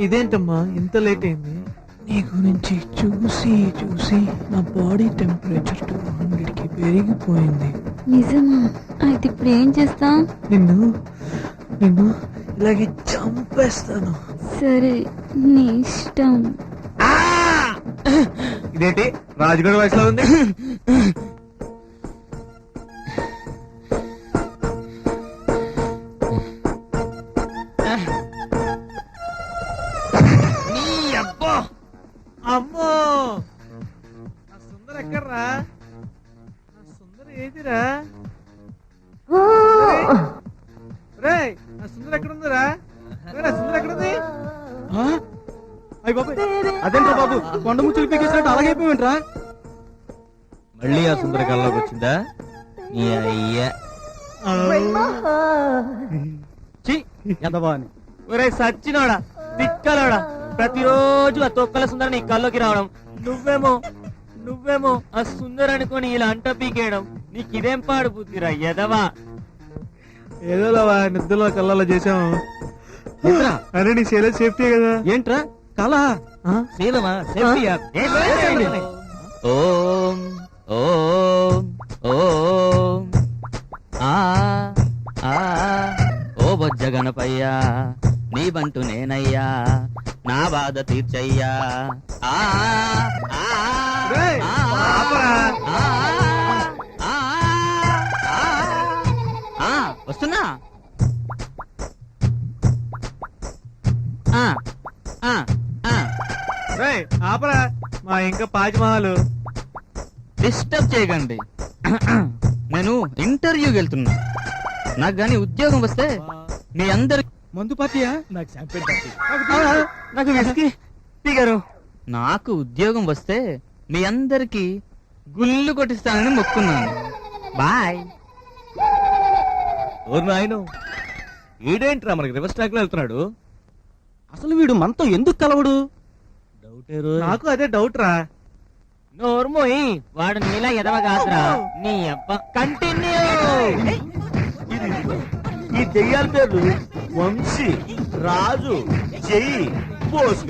ఇదేంటమ్మా ఇంత లేట్ అయింది? నీ గురించి చూసి చూసి నా బాడీ టెంపరేచర్ 200కి పెరిగిపోయింది. నిజమా? అయితే ఇప్పుడు ఏం చేస్తాం? నిన్ను నిన్ను ఇలాగే చంపేస్తాను. సరే నీ ఇష్టం. ఇదేంటి రాజుగడ వయసులో ఉంది? అమ్మో నా సుందర ఎక్కడ్రా? నా సుందర ఏదిరా? రేయ్ నా సుందర ఎక్కడుందిరా? నా సుందర ఎక్కడుంది? అయ్య బాబు, అదేంట్రా బాబు, కొండ ముచ్చులు పీకేసినట్టు అలాగైపోయింట్రా? మళ్ళీ ఆ సుందర కల్లోకి వచ్చిందా? నీ అయ్యా ఎంతబాని ఒరే సచ్చినోడా, తిక్కలోడా, ప్రతిరోజు ఆ తొక్కల సుందర నీ కల్లోకి రావడం, నువ్వేమో ఆ సుందర అనుకొని ఇలా అంట పీకేయడం, నీకు ఇదేం పాడు బుద్ధిరా ఎదవా? ఏదో నిద్రలో కళ్ళలో చేసాము. అరే నీ శైలజ్ సేఫ్టీ కదా? ఏంట్రా కళ? శీలమా సేఫ్టీయా? ఓం ఓం ఓం ఆ ఆ ఓ బొజ్జ గణపయ్యా, నీ బంటు నేనయ్యా, నా బాధ తీర్చయ్యా. ఆ ఆ వస్తున్నా. ఆపరా మా ఇంకా పాజ్మహల్. డిస్టర్బ్ చేయకండి, నేను ఇంటర్వ్యూకి వెళ్తున్నా. నాకు గాని ఉద్యోగం వస్తే మీ అందరి మందు పార్టీయా? నాకు విస్కీ దిగారు. నాకు ఉద్యోగం వస్తే మీ అందరికి గుళ్ళు కొట్టిస్తానని మొక్కున్నాను. బాయ్. ఆయన ఈడేంట్రా మనకి రివర్స్ ట్రాక్ లో వెళ్తున్నాడు? అసలు వీడు మనతో ఎందుకు కలవడు? నాకు అదే డౌట్ రా. నోర్మోయి, వాడు నీలా ఎదవ కాదురా. నీ అబ్బ కంటిన్యూ. ఈ దెయ్యాల పేర్లు వంశీ, రాజు, జై, బోస్.